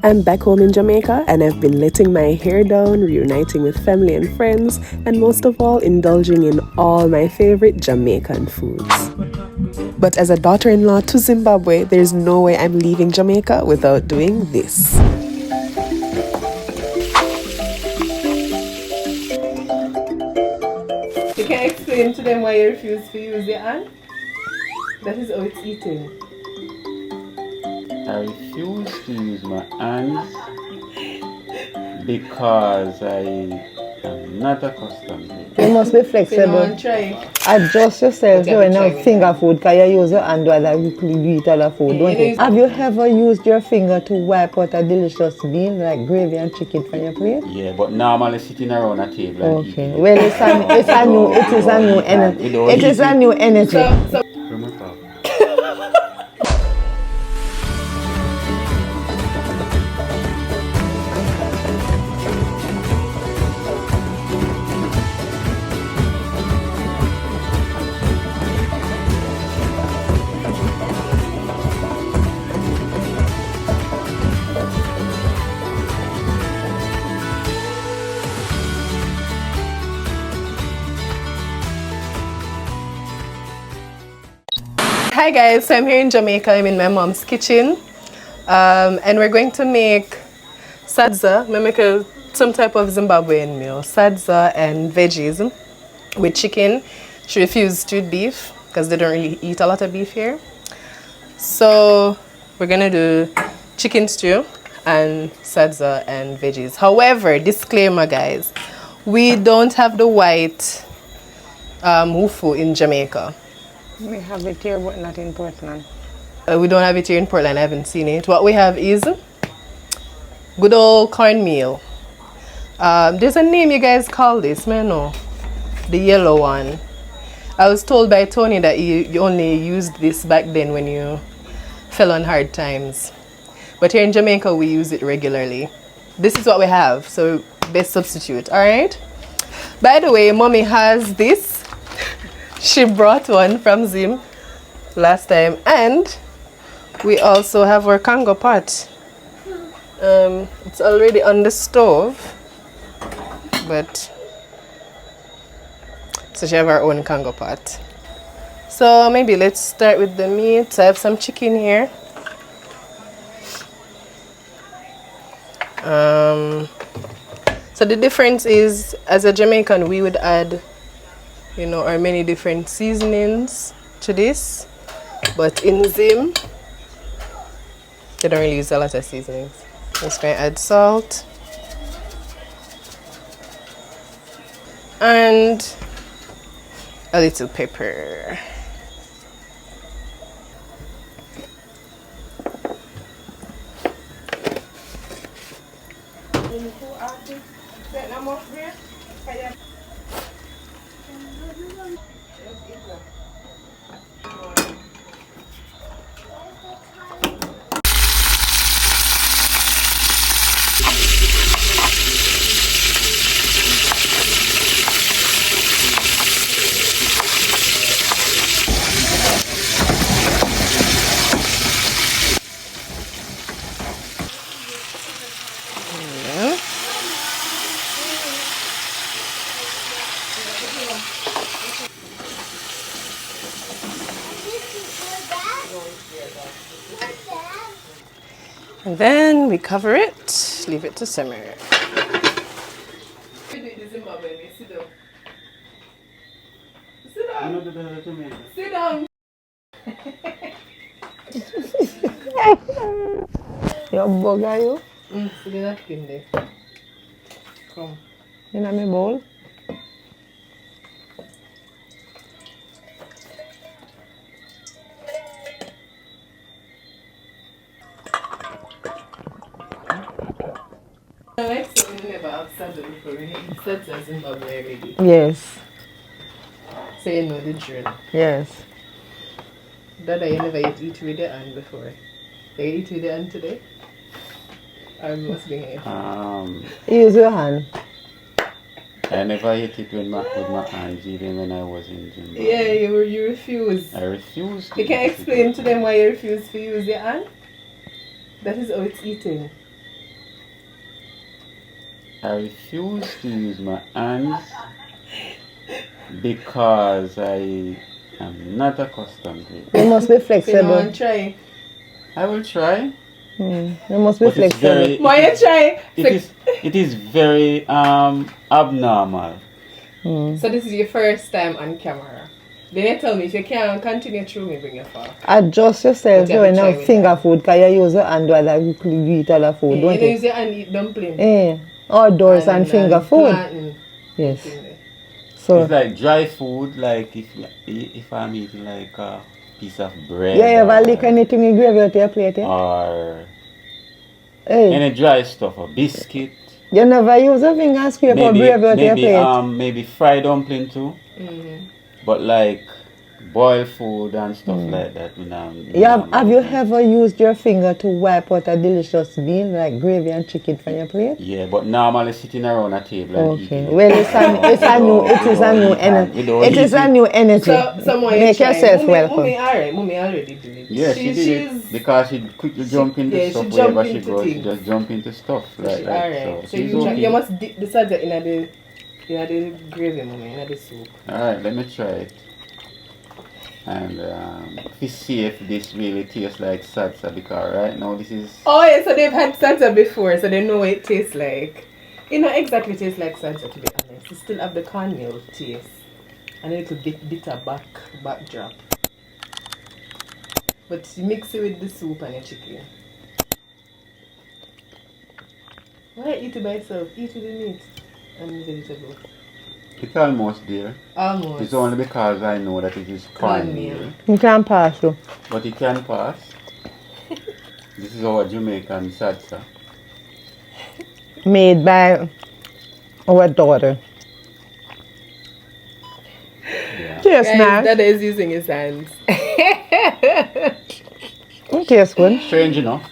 I'm back home in Jamaica and I've been letting my hair down, reuniting with family and friends, and most of all, indulging in all my favorite Jamaican foods. But as a daughter-in-law to Zimbabwe, there's no way I'm leaving Jamaica without doing this. You can explain to them why you refuse to use your hand? That is how it's eaten. I refuse to use my hands because I am not accustomed to it. You must be flexible. Adjust yourself when you finger food, because you use your hand while you eat other food, don't you? Have you ever used your finger to wipe out a delicious meal like gravy and chicken from your plate? Yeah, but normally sitting around a table and eating. Well, it is a new energy. Hi guys, so I'm here in Jamaica. I'm in my mom's kitchen, and we're going to make sadza. We make some type of Zimbabwean meal, sadza and veggies with chicken. She refused to eat beef because they don't really eat a lot of beef here. So we're gonna do chicken stew and sadza and veggies. However, disclaimer guys, we don't have the white hufu in Jamaica. We have it here, but not in Portland. We don't have it here in Portland. I haven't seen it. What we have is good old cornmeal. There's a name you guys call this, man. No, the yellow one. I was told by Tony that you only used this back then when you fell on hard times. But here in Jamaica, we use it regularly. This is what we have, so best substitute. All right. By the way, mommy has this. She brought one from Zim last time, and we also have our Congo pot. It's already on the stove, but so she have our own Congo pot. So maybe let's start with the meat. I have some chicken here. So the difference is, as a Jamaican, we would add, you know, our many different seasonings to this, but in Zim they don't really use a lot of seasonings. Just going to add salt and a little pepper. And then we cover it, leave it to simmer. Sit down. Your burger, you? So the napkin there. Come. In my bowl? I like so we never have sadza before. We eat sadza in Zimbabwe already. Yes. So you know the drill. Yes. Dada, you never eat with the hand before. You eat with the hand today? Or must be here? Use your hand. I never ate it with my hands even when I was in Zimbabwe. Yeah, you refuse. I refuse. You can explain to them why you refuse to use your hand? That is how it's eaten. I refuse to use my hands because I am not accustomed to it. You must be So you flexible. want to try? I will try. You must be But it's flexible. very. Why you try? It is very abnormal. So this is your first time on camera. Then you tell me if you can't continue through me, bring your fork. Adjust yourself But you have when to you try with finger that. food, because you use your hand while you eat other food, You don't don't you? use your hand eat dumpling. Outdoors and finger food. plantain. Yes. Something So It's like dry food, like if I'm eating like a piece of bread. you ever lick anything in gravy out your plate, yeah? Or Hey, any dry stuff, a biscuit. you never use a finger and scrape out gravy out your plate? Maybe fried dumpling too. But like boiled food and stuff like that. Have you ever used your finger to wipe out a delicious meal like gravy and chicken from your plate? Yeah, but normally sitting around a table and eating. Okay. Well, it is a new energy. So someone Make yourself welcome. Mummy already did it. Yeah, she did it because she quickly jump into stuff wherever she goes. She just jump into stuff like that. Alright. So she's you okay. you must decide that in the gravy, mummy, in the soup. Alright, let me try it. And we see if this really tastes like salsa, because right now this is... Oh yeah, so they've had salsa before, so they know what it tastes like. It not exactly tastes like salsa, to be honest. It still have the cornmeal taste and a little bit bitter backdrop. But you mix it with the soup and your chicken. Why eat it by itself? Eat with the meat and the vegetable. It's almost there. Almost. It's only because I know that it is cornmeal. You can pass though. But it can pass. This is our Jamaican salsa. Made by our daughter. Yeah. Tastes Guys, nice. Dada is using his hands. It tastes good. Strange enough.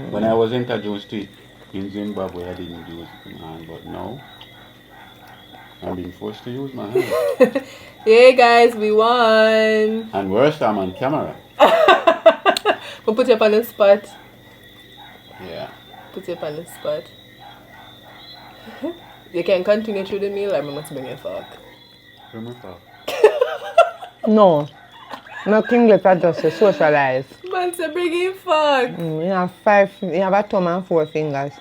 When I was introduced to it in Zimbabwe, I didn't use my hand, but now I'm being forced to use my hand. Hey guys, we won. And worse, I'm on camera. We'll put you up on the spot. Yeah. Put you up on the spot. You can continue through the meal or I must bring your fork. Bring my fork. No. Nothing better just to socialize. Man, so bring your fork. You have a thumb and 4 fingers.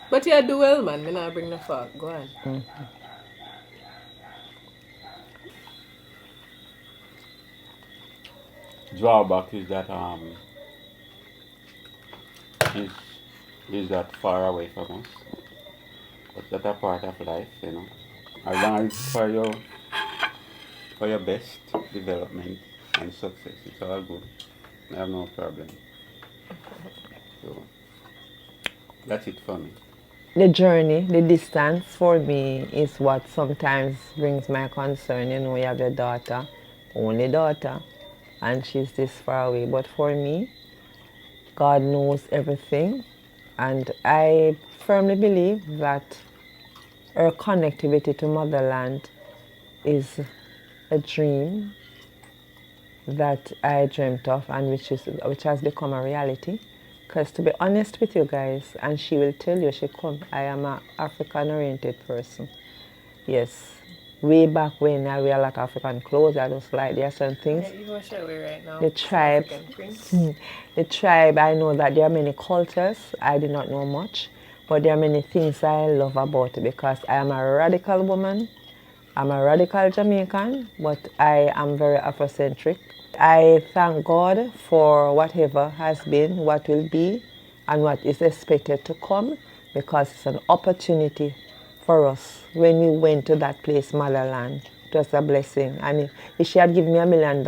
But you do well, man. Me not bring the fork. Go on. Drawback is that is that far away from us. But that's a part of life, you know. As long as it's for your best development and success, it's all good. I have no problem. So that's it for me. The journey, the distance for me is what sometimes brings my concern. You know, you have your daughter, only daughter, and she's this far away. But for me, God knows everything, and I firmly believe that her connectivity to motherland is a dream that I dreamt of and which has become a reality. Because to be honest with you guys, and she will tell you, I am an African-oriented person. Yes. Way back when I wear a lot of African clothes, I just like there are certain things. Yeah, you want to show me right now. The tribe, I know that there are many cultures. I do not know much. But there are many things I love about it because I am a radical woman. I'm a radical Jamaican, but I am very Afrocentric. I thank God for whatever has been, what will be, and what is expected to come, because it's an opportunity for us. When we went to that place, motherland, it was a blessing. And if she had given me $1 million,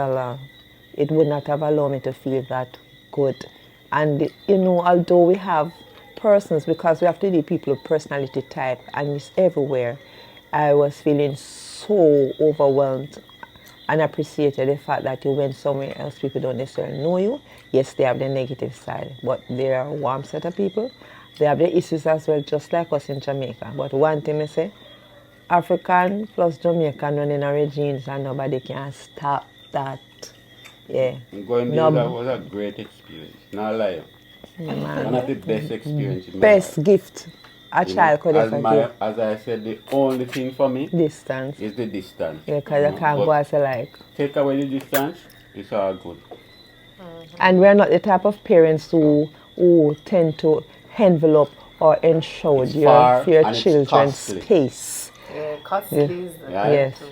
it would not have allowed me to feel that good. And you know, although we have persons, because we have to do people with personality type, and it's everywhere, I was feeling so overwhelmed and appreciated the fact that you went somewhere else, people don't necessarily know you. Yes, they have the negative side, but they are a warm set of people. They have the issues as well, just like us in Jamaica. But one thing I say, African plus Jamaican running our genes and nobody can stop that. Yeah. And going there was a great experience. Not lie. Man. One of the best experiences in my Best life. gift a You child know, could ever give. as I said, the only thing for me Distance. is the distance. Yeah, because you can't But go as you like. take away the distance, it's all good. And we're not the type of parents who tend to envelope or ensure It's far your and it's children's costly. space. Yeah, costly is the Yeah. Yes. too.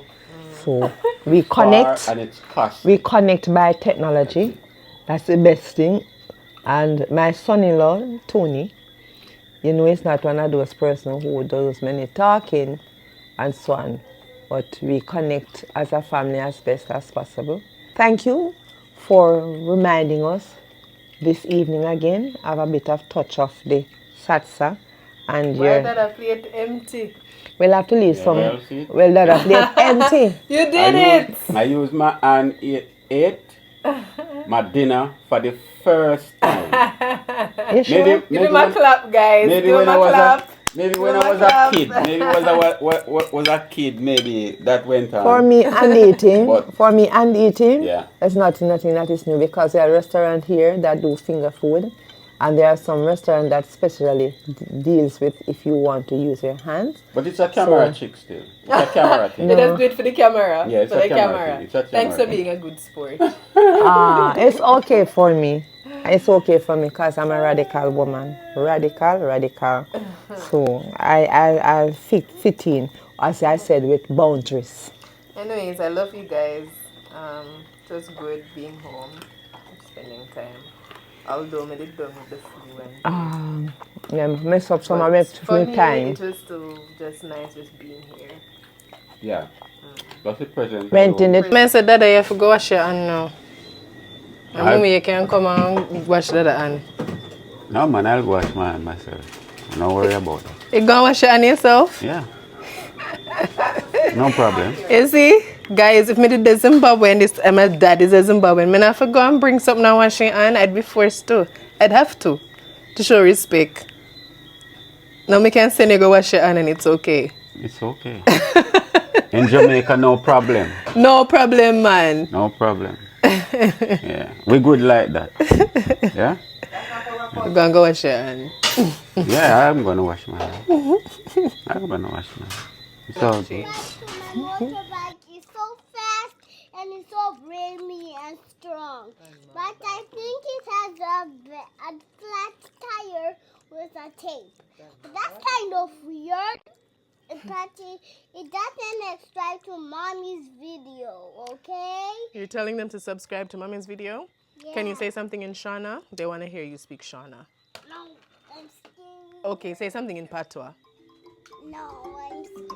So we Far connect. and it's costly. We connect by technology. That's the best thing. And my son-in-law, Tony, you know, he's not one of those persons who does many talking and so on. But we connect as a family as best as possible. Thank you for reminding us this evening again. Have a bit of touch of the salsa. And Why did I plate empty? we'll have to leave some. Well, see? Well, that plate empty. You did it! I used my hand ate my dinner for the first time. You sure? Give him a clap, guys. Maybe Give when him I a was clap. maybe when I was a kid. Maybe was a kid. Maybe that went on. For me and eating, Yeah. there's nothing that is new because there are restaurants here that do finger food, and there are some restaurants that specially deals with if you want to use your hands. But it's a camera trick still. It's a camera thing. They just do it for the camera. Yeah, it's for a the camera thing. It's a Thanks for camera being a good sport. It's okay for me. It's okay for me because I'm a radical woman. Radical. So I'll fit in, as I said, with boundaries. Anyways, I love you guys. It was good being home, spending time. Although I did done with the flu and Yeah, mess up some of for my me, time. it was still just nice just being here. Yeah. That's the present. Renting it. I said that I have to go wash your hand now. And mommy, you can come and wash the other hand. No man, I'll go wash my hand myself. Don't worry about it. You gonna wash your hand yourself? Yeah. No problem. You see? Guys, if me did the Zimbabwean, this my dad is a Zimbabwean, I have to go and bring something and wash your hand, I'd be forced to. I'd have to show respect. Now me can send you go wash your hand and it's okay. It's okay. In Jamaica, no problem. No problem, man. No problem. Yeah. We good like that. Yeah? You're gonna go wash your hand. Yeah, I'm gonna wash my hand. I'm gonna wash my hand. It's all good. My motorbike is so fast and it's so ramy and strong. But I think it has a flat tire with a tape. But that's kind of weird. But it doesn't subscribe to mommy's video, okay? You're telling them to subscribe to mommy's video? Yeah. Can you say something in Shona? They want to hear you speak Shona. No, I'm scared. Okay, say something in Patois. No, I'm scared.